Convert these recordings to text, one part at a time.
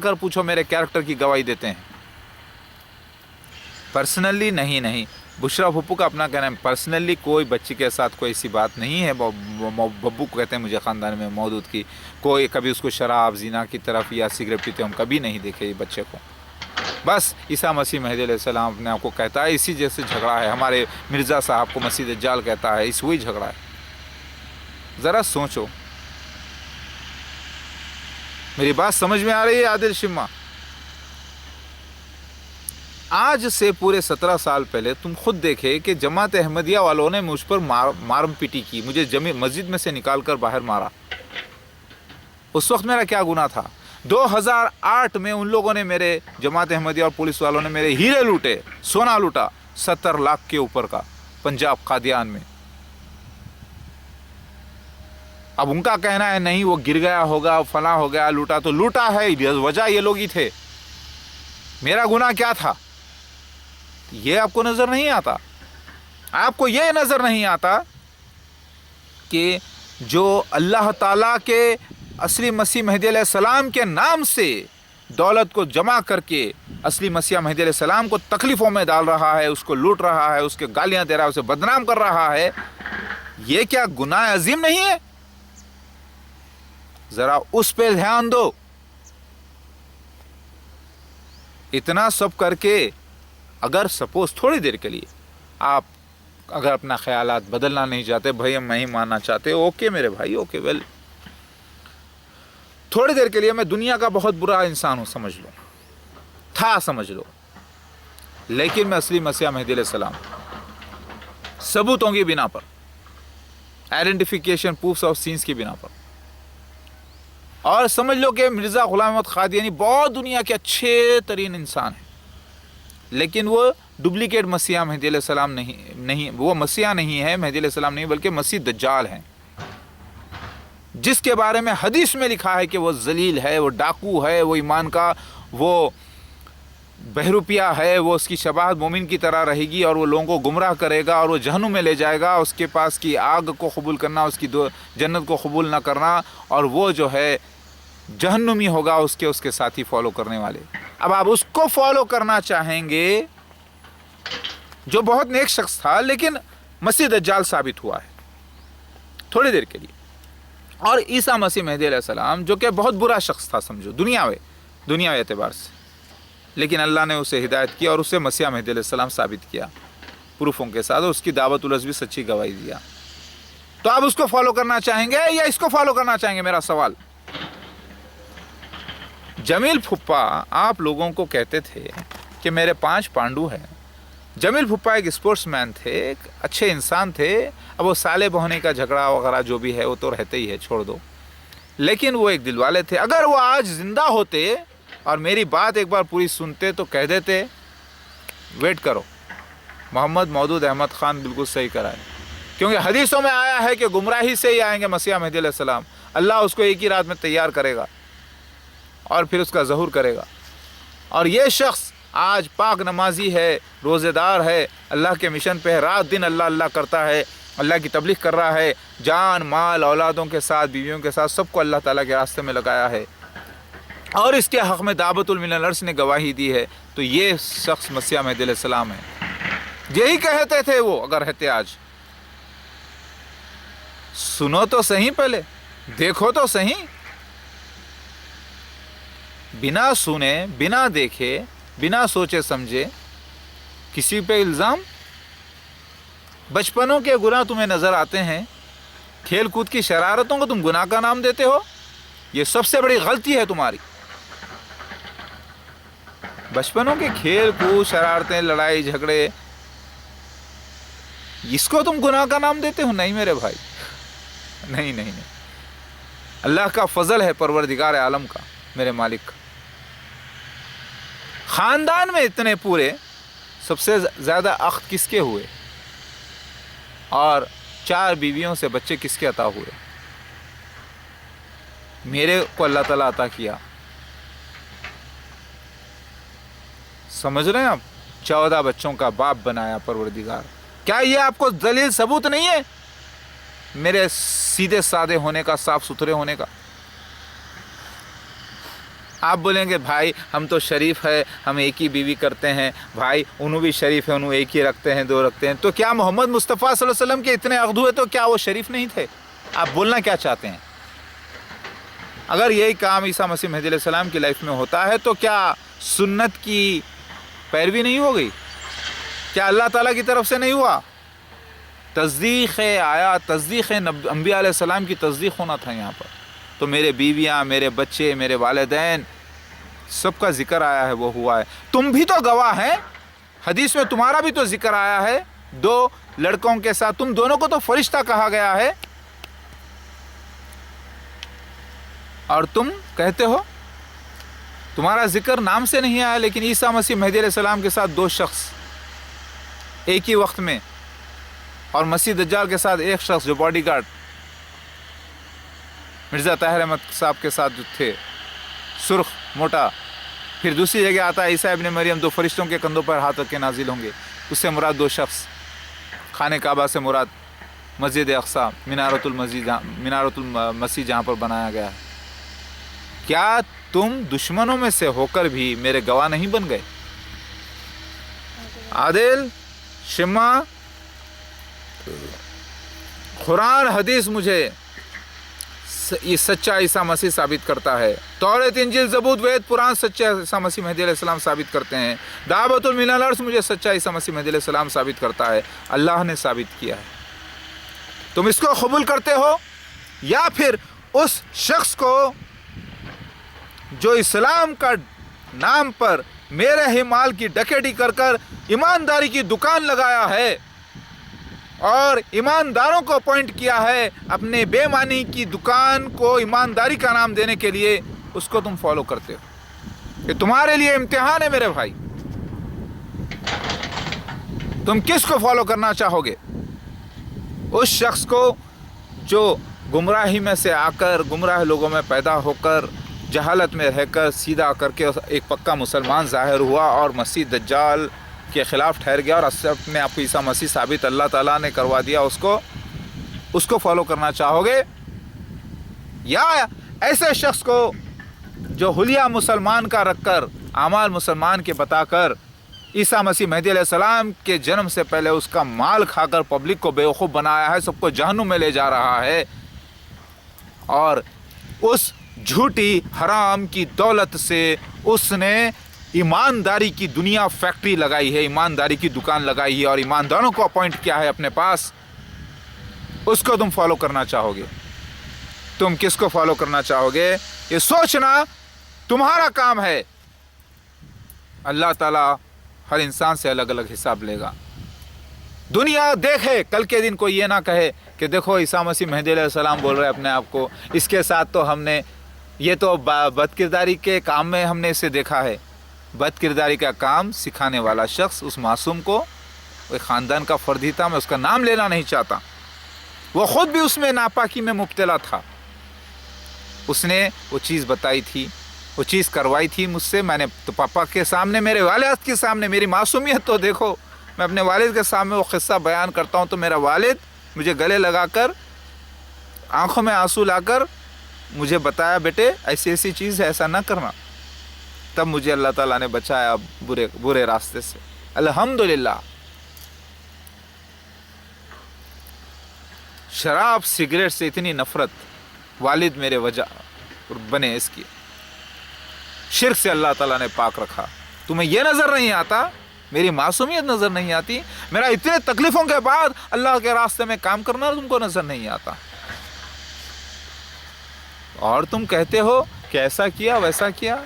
کر پوچھو میرے کیریکٹر کی گواہی دیتے ہیں. پرسنلی نہیں. بشرا پھپھو کا اپنا کہنا ہے پرسنلی کوئی بچی کے ساتھ کوئی ایسی بات نہیں ہے. ببو کو کہتے ہیں مجھے خاندان میں موجود کی کوئی کبھی اس کو شراب زنا کی طرف یا سگریٹ پیتے ہم کبھی نہیں دیکھے یہ بچے کو. بس عیسیٰ مسیح مہدی علیہ السلام اپنے آپ کو کہتا ہے اسی جیسے جھگڑا ہے. ہمارے مرزا صاحب کو مسیح دجال کہتا ہے اس وہی جھگڑا ہے. ذرا سوچو, میری بات سمجھ میں آ رہی ہے عادل شمع؟ آج سے پورے 17 سال پہلے تم خود دیکھے کہ جماعت احمدیہ والوں نے مجھ پر مارم پیٹی کی, مجھے مسجد میں سے نکال کر باہر مارا. اس وقت میرا کیا گناہ تھا؟ 2008 میں ان لوگوں نے میرے جماعت احمدیہ اور پولیس والوں نے میرے ہیرے لوٹے, سونا لوٹا 70 لاکھ کے اوپر کا پنجاب قادیان میں. اب ان کا کہنا ہے نہیں وہ گر گیا ہوگا فلاں ہو گیا, لوٹا تو لوٹا ہے, وجہ یہ لوگ ہی تھے. میرا گناہ کیا تھا یہ آپ کو نظر نہیں آتا. آپ کو یہ نظر نہیں آتا کہ جو اللہ تعالیٰ کے اصلی مسیح مہدی علیہ السلام کے نام سے دولت کو جمع کر کے اصلی مسیح مہدی علیہ السلام کو تکلیفوں میں ڈال رہا ہے, اس کو لوٹ رہا ہے, اس کے گالیاں دے رہا ہے, اسے بدنام کر رہا ہے, یہ کیا گناہ عظیم نہیں ہے؟ ذرا اس پہ دھیان دو. اتنا سب کر کے اگر سپوز تھوڑی دیر کے لیے آپ اگر اپنا خیالات بدلنا نہیں چاہتے, بھائی ہم نہیں ماننا چاہتے, اوکے میرے بھائی, اوکے ویل, تھوڑی دیر کے لیے میں دنیا کا بہت برا انسان ہوں سمجھ لو, سمجھ لو, لیکن میں اصلی مسیح مہدی علیہ السلام ثبوتوں کی بنا پر, آئیڈینٹیفیکیشن پروفس آف سینس کی بنا پر, اور سمجھ لو کہ مرزا غلام احمد قادیانی بہت دنیا کے اچھے ترین انسان ہیں, لیکن وہ ڈپلیکیٹ مسیح مہدی علیہ السلام نہیں, وہ مسیح نہیں ہے, مہدی علیہ السلام نہیں, بلکہ مسیح دجال ہیں, جس کے بارے میں حدیث میں لکھا ہے کہ وہ ذلیل ہے, وہ ڈاکو ہے, وہ ایمان کا وہ بہروپیہ ہے, وہ اس کی شباہت مومن کی طرح رہے گی اور وہ لوگوں کو گمراہ کرے گا اور وہ جہنم میں لے جائے گا. اس کے پاس کی آگ کو قبول کرنا, اس کی جنت کو قبول نہ کرنا, اور وہ جو ہے جہنمی ہوگا اس کے ساتھی فالو کرنے والے. اب آپ اس کو فالو کرنا چاہیں گے جو بہت نیک شخص تھا لیکن مسیح دجال ثابت ہوا ہے تھوڑی دیر کے لیے, اور عیسیٰ مسیح مہدی علیہ السلام جو کہ بہت برا شخص تھا سمجھو دنیاوی اعتبار سے, لیکن اللہ نے اسے ہدایت کیا اور اسے مسیح مہدی علیہ السلام ثابت کیا پروفوں کے ساتھ, اور اس کی دعوت العز بھی سچی گواہی دیا. تو آپ اس کو فالو کرنا چاہیں گے یا اس کو فالو کرنا چاہیں گے؟ میرا سوال. جمیل پھپھا آپ لوگوں کو کہتے تھے کہ میرے 5 پانڈو ہیں. جمیل پھپھا ایک اسپورٹس مین تھے, ایک اچھے انسان تھے. اب وہ سالے بہنے کا جھگڑا وغیرہ جو بھی ہے وہ تو رہتے ہی ہے, چھوڑ دو, لیکن وہ ایک دل والے تھے. اگر وہ آج زندہ ہوتے اور میری بات ایک بار پوری سنتے تو کہہ دیتے ویٹ کرو, محمد مودود احمد خان بالکل صحیح کرائے, کیونکہ حدیثوں میں آیا ہے کہ گمراہی سے ہی آئیں گے مسیح مہدی علیہ السلام. اللہ اس کو ایک ہی رات میں تیار کرے گا اور پھر اس کا ظہور کرے گا. اور یہ شخص آج پاک نمازی ہے, روزے دار ہے, اللہ کے مشن پہ ہے, رات دن اللہ اللہ کرتا ہے, اللہ کی تبلیغ کر رہا ہے, جان مال اولادوں کے ساتھ بیویوں کے ساتھ سب کو اللہ تعالیٰ کے راستے میں لگایا ہے, اور اس کے حق میں دعوت من الارض نے گواہی دی ہے. تو یہ شخص مسیح مہدی علیہ السلام ہے. یہی کہتے تھے وہ اگر رہتے آج. سنو تو صحیح, پہلے دیکھو تو صحیح. بنا سنے, بنا دیکھے, بنا سوچے سمجھے کسی پہ الزام. بچپنوں کے گناہ تمہیں نظر آتے ہیں, کھیل کود کی شرارتوں کو تم گناہ کا نام دیتے ہو, یہ سب سے بڑی غلطی ہے تمہاری. بچپنوں کے کھیل کود, شرارتیں, لڑائی جھگڑے, اس کو تم گناہ کا نام دیتے ہو؟ نہیں میرے بھائی, نہیں. اللہ کا فضل ہے, پروردگار عالم کا, میرے مالک کا. خاندان میں اتنے پورے, سب سے زیادہ اخت کس کے ہوئے اور 4 بیویوں سے بچے کس کے عطا ہوئے؟ میرے کو اللہ تعالیٰ عطا کیا. سمجھ رہے ہیں آپ؟ 14 بچوں کا باپ بنایا پروردگار. کیا یہ آپ کو دلیل ثبوت نہیں ہے میرے سیدھے سادے ہونے کا, صاف ستھرے ہونے کا؟ آپ بولیں گے بھائی ہم تو شریف ہے، ہم ایک ہی بیوی کرتے ہیں، بھائی انہوں بھی شریف ہے، انہوں ایک ہی رکھتے ہیں، 2 رکھتے ہیں، تو کیا محمد مصطفیٰ صلی اللہ علیہ وسلم کے اتنے عقد ہوئے تو کیا وہ شریف نہیں تھے؟ آپ بولنا کیا چاہتے ہیں؟ اگر یہی کام عیسیٰ مسیح مہدی علیہ السلام کی لائف میں ہوتا ہے تو کیا سنت کی پیروی نہیں ہو گئی؟ کیا اللہ تعالیٰ کی طرف سے نہیں ہوا؟ تصدیق آیات، تصدیق انبیاء علیہ السلام کی تصدیق ہونا تھا یہاں پر. تو میرے بیویاں، میرے بچے، میرے والدین، سب کا ذکر آیا ہے، وہ ہوا ہے. تم بھی تو گواہ ہیں، حدیث میں تمہارا بھی تو ذکر آیا ہے. 2 لڑکوں کے ساتھ تم دونوں کو تو فرشتہ کہا گیا ہے، اور تم کہتے ہو تمہارا ذکر نام سے نہیں آیا. لیکن عیسیٰ مسیح مہدی علیہ السلام کے ساتھ 2 شخص ایک ہی وقت میں، اور مسیح دجال کے ساتھ 1 شخص جو باڈی گارڈ مرزا طاہر احمد صاحب کے ساتھ جو تھے، سرخ موٹا. پھر دوسری جگہ آتا ہے عیسیٰ ابن مریم 2 فرشتوں کے کندھوں پر ہاتھ رکھ کے نازل ہوں گے. اس سے مراد 2 شخص. خانہ کعبہ سے مراد مسجد اقصی، منارۃ المسیح جہاں پر بنایا گیا ہے. کیا تم دشمنوں میں سے ہو کر بھی میرے گواہ نہیں بن گئے؟ عادل، شمع، قرآن حدیث مجھے یہ سچا عیسیٰ مسیح ثابت کرتا ہے. توریت، انجیل، زبور، وید، قرآن سچا عیسیٰ مسیح مہدی علیہ السلام ثابت کرتے ہیں. دعوت من الارض مجھے سچا عیسیٰ مسیح مہدی علیہ السلام ثابت کرتا ہے. اللہ نے ثابت کیا ہے. تم اس کو قبول کرتے ہو یا پھر اس شخص کو جو اسلام کا نام پر میرے ہی مال کی ڈکیٹی کر کر ایمانداری کی دکان لگایا ہے اور ایمانداروں کو اپوائنٹ کیا ہے اپنے بے معنی کی دکان کو ایمانداری کا نام دینے کے لیے، اس کو تم فالو کرتے ہو؟ یہ تمہارے لیے امتحان ہے میرے بھائی. تم کس کو فالو کرنا چاہو گے؟ اس شخص کو جو گمراہی میں سے آ کر، گمراہ لوگوں میں پیدا ہو کر، جہالت میں رہ کر سیدھا کر کے ایک پکا مسلمان ظاہر ہوا اور مسیح دجال کے خلاف ٹھہر گیا اور اپنے آپ کو عیسیٰ مسیح ثابت اللہ تعالیٰ نے کروا دیا، اس کو فالو کرنا چاہو گے؟ یا ایسے شخص کو جو حلیہ مسلمان کا رکھ کر، اعمال مسلمان کے بتا کر، عیسیٰ مسیح مہدی علیہ السلام کے جنم سے پہلے اس کا مال کھا کر پبلک کو بیوقوف بنایا ہے، سب کو جہنم میں لے جا رہا ہے، اور اس جھوٹی حرام کی دولت سے اس نے ایمانداری کی دنیا فیکٹری لگائی ہے، ایمانداری کی دکان لگائی ہے اور ایمانداروں کو اپوائنٹ کیا ہے اپنے پاس. اس کو تم فالو کرنا چاہو گے؟ تم کس کو فالو کرنا چاہو گے؟ یہ سوچنا تمہارا کام ہے. اللہ تعالیٰ ہر انسان سے الگ الگ حساب لے گا. دنیا دیکھے، کل کے دن کوئی یہ نہ کہے کہ دیکھو عیسیٰ مسیح مہدی علیہ السلام بول رہے اپنے آپ کو، اس کے ساتھ تو ہم نے یہ تو بد کرداری کے کام میں ہم نے اسے دیکھا ہے. بد کرداری کا کام سکھانے والا شخص اس معصوم کو، ایک خاندان کا فرد ہی تھا، میں اس کا نام لینا نہیں چاہتا، وہ خود بھی اس میں ناپاکی میں مبتلا تھا. اس نے وہ چیز بتائی تھی، وہ چیز کروائی تھی مجھ سے. میں نے تو پاپا کے سامنے، میرے والد کے سامنے، میری معصومیت تو دیکھو، میں اپنے والد کے سامنے وہ قصہ بیان کرتا ہوں تو میرا والد مجھے گلے لگا کر، آنکھوں میں آنسو لا کر مجھے بتایا بیٹے ایسی ایسی چیز ہے، ایسا نہ کرنا. تب مجھے اللہ تعالیٰ نے بچایا برے راستے سے، الحمدللہ. شراب سگریٹ سے اتنی نفرت والد میرے وجہ بنے اس کی. شرک سے اللہ تعالیٰ نے پاک رکھا. تمہیں یہ نظر نہیں آتا، میری معصومیت نظر نہیں آتی، میرا اتنے تکلیفوں کے بعد اللہ کے راستے میں کام کرنا تم کو نظر نہیں آتا، اور تم کہتے ہو کہ ایسا کیا ویسا کیا.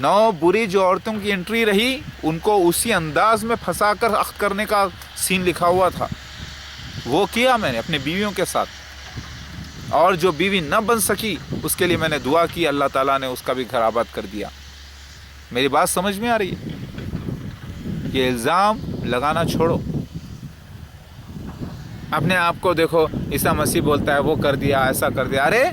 9 بری جو عورتوں کی انٹری رہی ان کو اسی انداز میں پھنسا کر اخذ کرنے کا سین لکھا ہوا تھا، وہ کیا میں نے اپنے بیویوں کے ساتھ. اور جو بیوی نہ بن سکی اس کے لیے میں نے دعا کی، اللہ تعالیٰ نے اس کا بھی گھر آباد کر دیا. میری بات سمجھ میں آ رہی ہے؟ یہ الزام لگانا چھوڑو. اپنے آپ کو دیکھو، عیسیٰ مسیح بولتا ہے وہ کر دیا، ایسا کر دیا. ارے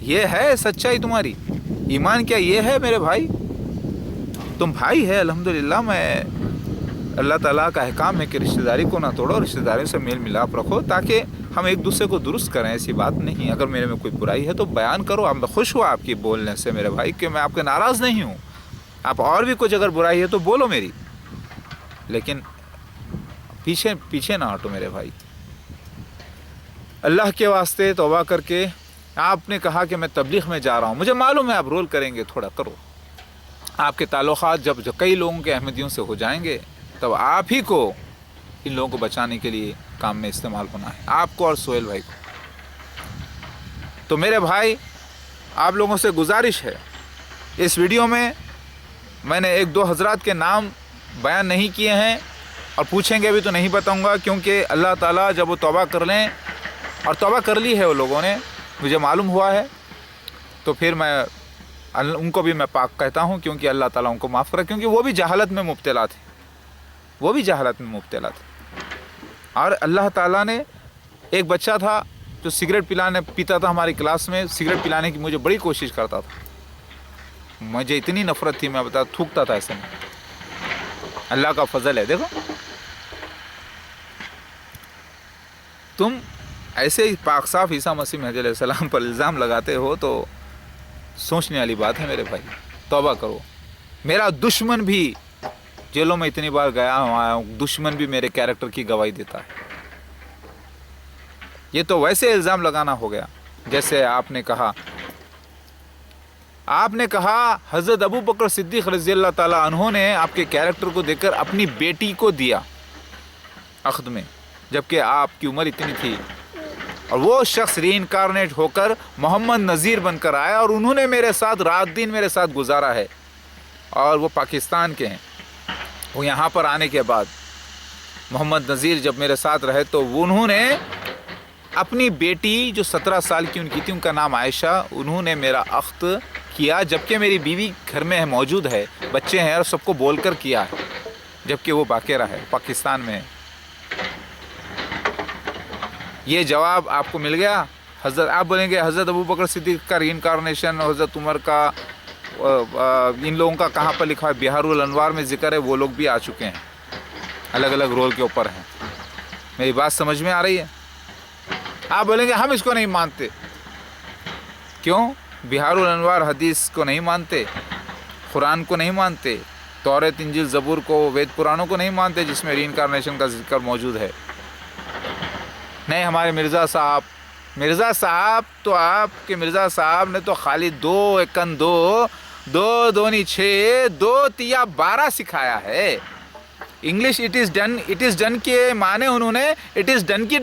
یہ ہے سچائی تمہاری. ایمان کیا یہ ہے میرے بھائی؟ تم بھائی ہے الحمدللہ. میں اللہ تعالیٰ کا احکام ہے کہ رشتہ داری کو نہ توڑو، رشتہ داریوں سے میل ملاپ رکھو تاکہ ہم ایک دوسرے کو درست کریں، ایسی بات نہیں. اگر میرے میں کوئی برائی ہے تو بیان کرو. اب میں خوش ہوا آپ کی بولنے سے میرے بھائی، کہ میں آپ کے ناراض نہیں ہوں. آپ اور بھی کچھ اگر برائی ہے تو بولو میری، لیکن پیچھے نہ ہٹو میرے بھائی. اللہ کے واسطے توبہ کر کے، آپ نے کہا کہ میں تبلیغ میں جا رہا ہوں، مجھے معلوم ہے آپ رول کریں گے، تھوڑا کرو. آپ کے تعلقات جب کئی لوگوں کے احمدیوں سے ہو جائیں گے، تب آپ ہی کو ان لوگوں کو بچانے کے لیے کام میں استعمال ہونا ہے، آپ کو اور سہیل بھائی کو. تو میرے بھائی، آپ لوگوں سے گزارش ہے، اس ویڈیو میں نے ایک دو حضرات کے نام بیان نہیں کیے ہیں، اور پوچھیں گے بھی تو نہیں بتاؤں گا، کیونکہ اللہ تعالیٰ جب وہ توبہ کر لیں، اور توبہ کر لی ہے وہ لوگوں نے، مجھے معلوم ہوا ہے، تو پھر میں ان کو بھی میں پاک کہتا ہوں، کیونکہ اللہ تعالیٰ ان کو معاف کرے، کیونکہ وہ بھی جہالت میں مبتلا تھے. اور اللہ تعالیٰ نے، ایک بچہ تھا جو سگریٹ پیتا تھا ہماری کلاس میں، سگریٹ پلانے کی مجھے بڑی کوشش کرتا تھا، مجھے اتنی نفرت تھی، میں تھوکتا تھا ایسے میں. اللہ کا فضل ہے. دیکھو تم ایسے ہی پاک صاف عیسیٰ مسیح مہدی علیہ السلام پر الزام لگاتے ہو، تو سوچنے والی بات ہے میرے بھائی. توبہ کرو. میرا دشمن بھی جیلوں میں اتنی بار گیا ہوں، دشمن بھی میرے کیریکٹر کی گواہی دیتا ہے. یہ تو ویسے الزام لگانا ہو گیا جیسے آپ نے کہا حضرت ابو بکر صدیق رضی اللہ تعالیٰ عنہ نے آپ کے کیریکٹر کو دیکھ کر اپنی بیٹی کو دیا عقد میں، جبکہ آپ کی عمر اتنی تھی، اور وہ شخص ری انکارنیٹ ہو کر محمد نذیر بن کر آیا، اور انہوں نے میرے ساتھ رات دن میرے ساتھ گزارا ہے. اور وہ پاکستان کے ہیں. وہ یہاں پر آنے کے بعد محمد نذیر جب میرے ساتھ رہے، تو انہوں نے اپنی بیٹی جو 17 سال کی ان کی تھی، ان کا نام عائشہ، انہوں نے میرا عقد کیا، جبکہ میری بیوی گھر میں موجود ہے، بچے ہیں، اور سب کو بول کر کیا ہے، جبکہ وہ باقیرہ ہے، پاکستان میں ہے. یہ جواب آپ کو مل گیا. آپ بولیں گے حضرت ابو بکر صدیق کا ری انکارنیشن، حضرت عمر کا، ان لوگوں کا کہاں پر لکھا ہے؟ بہار الانوار میں ذکر ہے. وہ لوگ بھی آ چکے ہیں، الگ الگ رول کے اوپر ہیں. میری بات سمجھ میں آ رہی ہے؟ آپ بولیں گے ہم اس کو نہیں مانتے. کیوں؟ بہار الانوار حدیث کو نہیں مانتے، قرآن کو نہیں مانتے، توریت انجیل زبور کو، وید پرانوں کو نہیں مانتے جس میں ری انکارنیشن کا ذکر موجود ہے. نہیں، ہمارے مرزا صاحب تو آپ کے مرزا صاحب نے تو خالی 2 ایکن 2 2 دونی 6 2 تیا 12 سکھایا ہے. انگلش اٹ از ڈن کے معنی انہوں نے اٹ از ڈن کی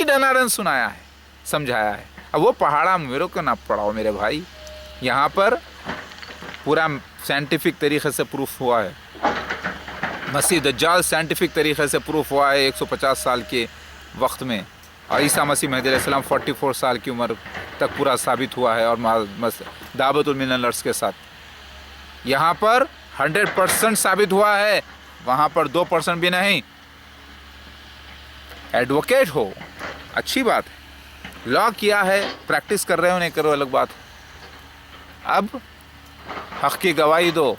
ڈناڈن سنایا ہے، سمجھایا ہے. اب وہ پہاڑا میرے کو نہ پڑھاؤ میرے بھائی. یہاں پر پورا سائنٹیفک طریقے سے پروف ہوا ہے، مسیح دجال سائنٹیفک طریقے سے پروف ہوا ہے 150 سال کے وقت میں، اور عیسیٰ مسیح مہدی علیہ السلام 44 سال کی عمر تک پورا ثابت ہوا ہے، اور دعوت المنلرس کے ساتھ. یہاں پر 100% ثابت ہوا ہے، وہاں پر 2% بھی نہیں. ایڈوکیٹ ہو، اچھی بات ہے، لا کیا ہے، پریکٹس کر رہے ہو نہیں کرو الگ بات ہے. اب حق کی گواہی دو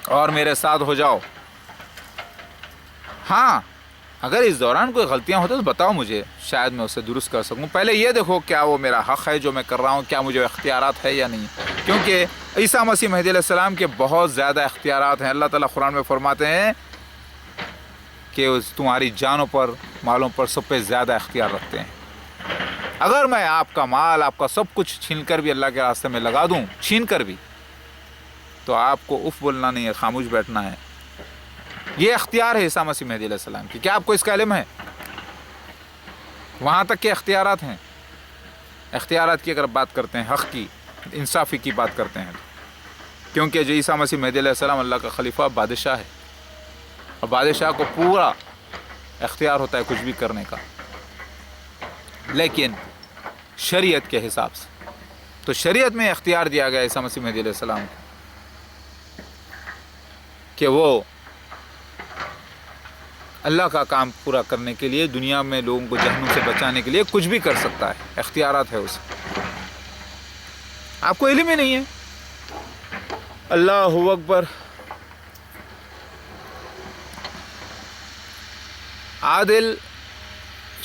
اور میرے ساتھ ہو جاؤ. ہاں، اگر اس دوران کوئی غلطیاں ہوتی تو بتاؤ مجھے، شاید میں اسے درست کر سکوں. پہلے یہ دیکھو کیا وہ میرا حق ہے جو میں کر رہا ہوں، کیا مجھے اختیارات ہے یا نہیں. کیونکہ عیسیٰ مسیح مہدی علیہ السلام کے بہت زیادہ اختیارات ہیں. اللہ تعالیٰ قرآن میں فرماتے ہیں کہ تمہاری جانوں پر، مالوں پر، سب پہ زیادہ اختیار رکھتے ہیں. اگر میں آپ کا مال، آپ کا سب کچھ چھین کر بھی اللہ کے راستے میں لگا دوں، چھین کر بھی، تو آپ کو اف بولنا نہیں ہے، خاموش بیٹھنا ہے. یہ اختیار ہے عیسیٰ مسیح مہدی علیہ السلام کی. کیا آپ کو اس کا علم ہے؟ وہاں تک کے اختیارات ہیں. اختیارات کی اگر بات کرتے ہیں، حق کی، انصافی کی بات کرتے ہیں، کیونکہ جو عیسیٰ مسیح مہدی علیہ السلام اللہ کا خلیفہ، بادشاہ ہے، اور بادشاہ کو پورا اختیار ہوتا ہے کچھ بھی کرنے کا، لیکن شریعت کے حساب سے. تو شریعت میں اختیار دیا گیا عیسیٰ مسیح مہدی علیہ السلام کو کہ وہ اللہ کا کام پورا کرنے کے لیے، دنیا میں لوگوں کو جہنم سے بچانے کے لیے کچھ بھی کر سکتا ہے. اختیارات ہے اسے. آپ کو علم ہی نہیں ہے. اللہ اکبر. عادل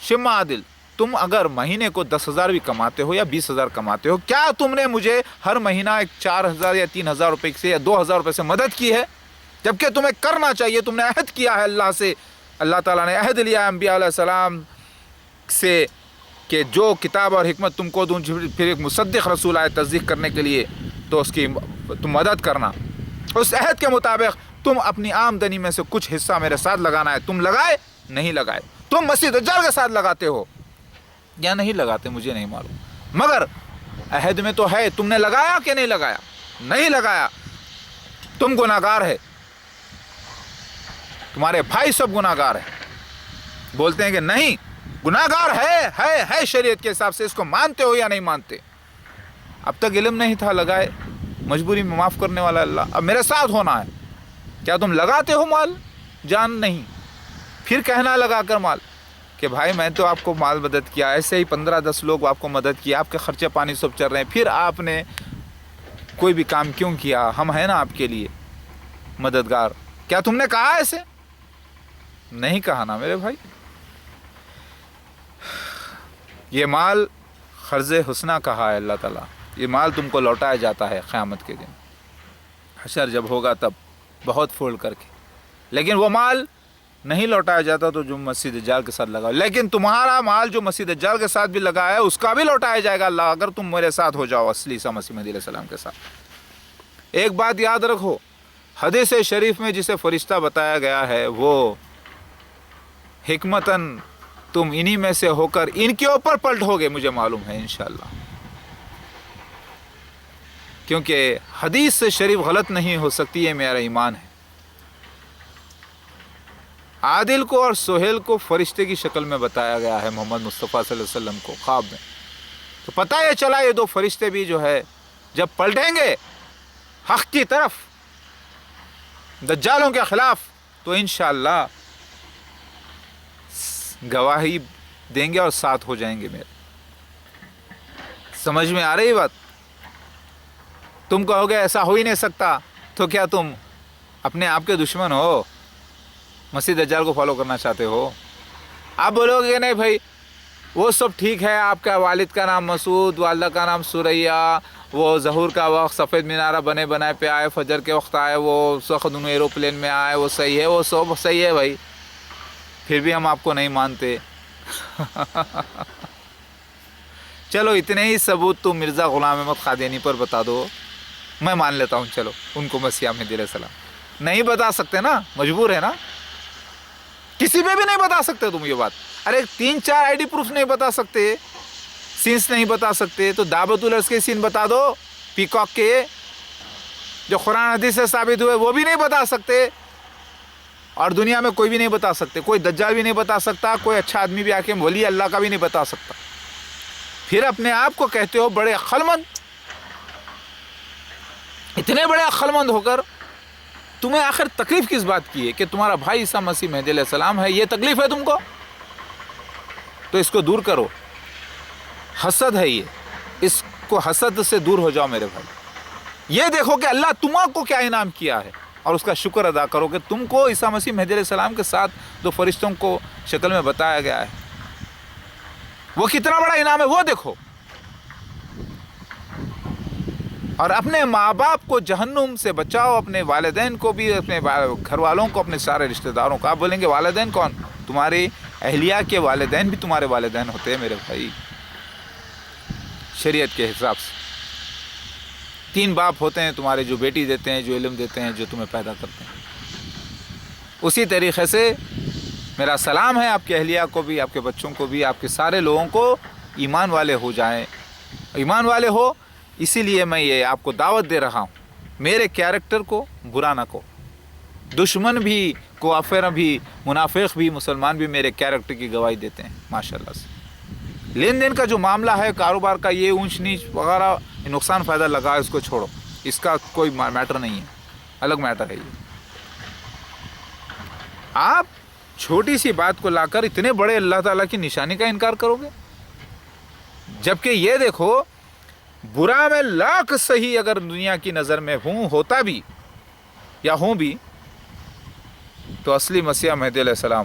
شم عادل، تم اگر مہینے کو 10,000 بھی کماتے ہو یا 20,000 کماتے ہو، کیا تم نے مجھے ہر مہینہ 4,000 یا 3,000 روپے سے یا 2,000 روپے سے مدد کی ہے؟ جبکہ تمہیں کرنا چاہیے، تم نے عہد کیا ہے اللہ سے، اللہ تعالیٰ نے عہد لیا ہے انبیاء علیہ السلام سے کہ جو کتاب اور حکمت تم کو دوں، پھر ایک مصدق رسول آئے تصدیق کرنے کے لیے، تو اس کی تم مدد کرنا۔ اس عہد کے مطابق تم اپنی آمدنی میں سے کچھ حصہ میرے ساتھ لگانا ہے۔ تم لگائے؟ نہیں لگائے۔ تم مسیح دجال کے ساتھ لگاتے ہو یا نہیں لگاتے مجھے نہیں معلوم، مگر عہد میں تو ہے۔ تم نے لگایا کہ نہیں لگایا؟ نہیں لگایا۔ تم گناہگار ہے، تمہارے بھائی سب گناہگار ہیں۔ بولتے ہیں کہ نہیں، گناہگار ہے شریعت کے حساب سے۔ اس کو مانتے ہو یا نہیں مانتے؟ اب تک علم نہیں تھا، لگائے، مجبوری میں معاف کرنے والا اللہ۔ اب میرے ساتھ ہونا ہے۔ کیا تم لگاتے ہو مال؟ جان نہیں، پھر کہنا لگا کر مال کہ بھائی میں تو آپ کو مال مدد کیا، ایسے ہی 15-10 لوگ آپ کو مدد کیا، آپ کے خرچے پانی سب چل رہے ہیں، پھر آپ نے کوئی بھی کام کیوں کیا؟ ہم ہیں نا آپ کے لیے مددگار۔ کیا تم نے کہا ایسے؟ نہیں کہا نا میرے بھائی۔ یہ مال قرض حسنہ کہا ہے اللہ تعالیٰ، یہ مال تم کو لوٹایا جاتا ہے قیامت کے دن، حشر جب ہوگا تب بہت پھول کر کے۔ لیکن وہ مال نہیں لوٹایا جاتا تو جو مسیح دجال کے ساتھ لگا، لیکن تمہارا مال جو مسیح دجال کے ساتھ بھی لگا ہے اس کا بھی لوٹایا جائے گا اللہ، اگر تم میرے ساتھ ہو جاؤ اصلی عیسیٰ مسیح علیہ السلام کے ساتھ۔ ایک بات یاد رکھو، حدیث شریف میں جسے فرشتہ بتایا گیا ہے وہ حکمتاً تم انہی میں سے ہو کر ان کے اوپر پلٹو گے، مجھے معلوم ہے انشاءاللہ، کیونکہ حدیث شریف غلط نہیں ہو سکتی، یہ میرا ایمان ہے۔ عادل کو اور سہیل کو فرشتے کی شکل میں بتایا گیا ہے محمد مصطفیٰ صلی اللہ علیہ وسلم کو خواب میں، تو پتہ یہ چلا یہ دو فرشتے بھی جو ہے جب پلٹیں گے حق کی طرف دجالوں کے خلاف تو انشاءاللہ گواہی دیں گے اور ساتھ ہو جائیں گے میرے۔ سمجھ میں آ رہی بات؟ تم کہو گے ایسا ہو ہی نہیں سکتا، تو کیا تم اپنے آپ کے دشمن ہو؟ مسیح دجال کو فالو کرنا چاہتے ہو؟ آپ بولو گے کہ نہیں بھائی وہ سب ٹھیک ہے، آپ کا والد کا نام مسعود، والدہ کا نام سریہ، وہ ظہور کا وقت سفید مینارہ بنے بنائے پہ آئے، فجر کے وقت آئے، وہ اس وقت انہوں ایروپلین میں آئے، وہ صحیح ہے، وہ سب صحیح ہے بھائی، پھر بھی ہم آپ کو نہیں مانتے۔ چلو اتنے ہی ثبوت تو مرزا غلام احمد قادیانی پر بتا دو، میں مان لیتا ہوں، چلو ان کو مسیح مہدی علیہ السلام نہیں بتا سکتے نا، مجبور ہے نا، کسی پہ بھی نہیں بتا سکتے تم یہ بات۔ ارے 3-4 آئی ڈی پروف نہیں بتا سکتے، سینس نہیں بتا سکتے، تو دعوت الارض کے سین بتا دو، پیکاک کے جو قرآن حدیث سے ثابت ہوئے وہ بھی نہیں بتا سکتے، اور دنیا میں کوئی بھی نہیں بتا سکتے، کوئی دجال بھی نہیں بتا سکتا، کوئی اچھا آدمی بھی آ کے ولی اللہ کا بھی نہیں بتا سکتا۔ پھر اپنے آپ کو کہتے ہو بڑے عقل مند، اتنے بڑے عقل مند ہو کر تمہیں آخر تکلیف کس بات کی ہے کہ تمہارا بھائی عیسیٰ مسیح مہدی علیہ السلام ہے، یہ تکلیف ہے تم کو؟ تو اس کو دور کرو، حسد ہے یہ، اس کو حسد سے دور ہو جاؤ میرے بھائی۔ یہ دیکھو کہ اللہ تمہیں کو کیا انعام کیا ہے اور اس کا شکر ادا کرو کہ تم کو عیسیٰ مسیح مہدی علیہ السلام کے ساتھ دو فرشتوں کو شکل میں بتایا گیا ہے، وہ کتنا بڑا انعام ہے وہ دیکھو۔ اور اپنے ماں باپ کو جہنم سے بچاؤ، اپنے والدین کو بھی، اپنے گھر والوں کو، اپنے سارے رشتہ داروں کو۔ آپ بولیں گے والدین کون؟ تمہاری اہلیہ کے والدین بھی تمہارے والدین ہوتے ہیں میرے بھائی، شریعت کے حساب سے 3 باپ ہوتے ہیں تمہارے، جو بیٹی دیتے ہیں، جو علم دیتے ہیں، جو تمہیں پیدا کرتے ہیں۔ اسی طریقے سے میرا سلام ہے آپ کے اہلیہ کو بھی، آپ کے بچوں کو بھی، آپ کے سارے لوگوں کو ایمان والے ہو جائیں، ایمان والے ہو۔ اسی لیے میں یہ آپ کو دعوت دے رہا ہوں، میرے کیریکٹر کو برا نہ کو، دشمن بھی، کافر بھی، منافق بھی، مسلمان بھی میرے کیریکٹر کی گواہی دیتے ہیں ماشاءاللہ سے۔ لین دین کا جو معاملہ ہے، کاروبار کا، یہ اونچ نیچ وغیرہ، نقصان فائدہ لگا، اس کو چھوڑو، اس کا کوئی میٹر نہیں ہے، الگ میٹر ہے یہ۔ آپ چھوٹی سی بات کو لا کر اتنے بڑے اللہ تعالیٰ کی نشانی کا انکار کرو گے، جبکہ یہ دیکھو برا میں لاکھ صحیح اگر دنیا کی نظر میں ہوتا بھی یا ہوں بھی، تو اصلی مسیح مہدی علیہ السلام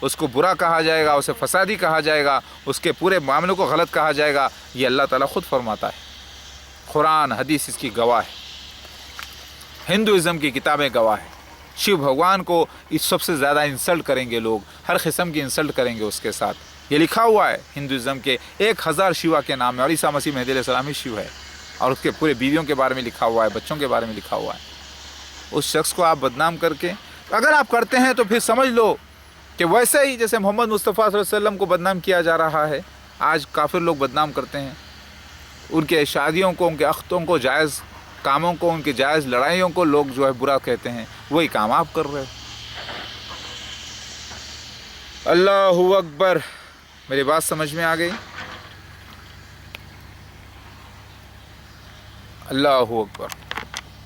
اس کو برا کہا جائے گا، اسے فسادی کہا جائے گا، اس کے پورے معاملوں کو غلط کہا جائے گا، یہ اللہ تعالیٰ خود فرماتا ہے۔ قرآن حدیث اس کی گواہ ہے، ہندوازم کی کتابیں گواہ ہیں۔ شیو بھگوان کو اس سب سے زیادہ انسلٹ کریں گے لوگ، ہر قسم کی انسلٹ کریں گے اس کے ساتھ۔ یہ لکھا ہوا ہے ہندوازم کے 1000 شیوا کے نام میں، اور عیسیٰ مسیح مہدی علیہ السلام ہی شیو ہے، اور اس کے پورے بیویوں کے بارے میں لکھا ہوا ہے، بچوں کے بارے میں لکھا ہوا ہے۔ اس شخص کو آپ بدنام کر کے، اگر آپ کرتے ہیں تو پھر سمجھ لو کہ ویسے ہی جیسے محمد مصطفیٰ صلی اللہ علیہ وسلم کو بدنام کیا جا رہا ہے، آج کافر لوگ بدنام کرتے ہیں، ان کے شادیوں کو، ان کے اختوں کو، جائز کاموں کو، ان کی جائز لڑائیوں کو لوگ جو ہے برا کہتے ہیں، وہی کام آپ کر رہے ہو۔ اللہ اکبر۔ میری بات سمجھ میں آ گئی؟ اللہ اکبر۔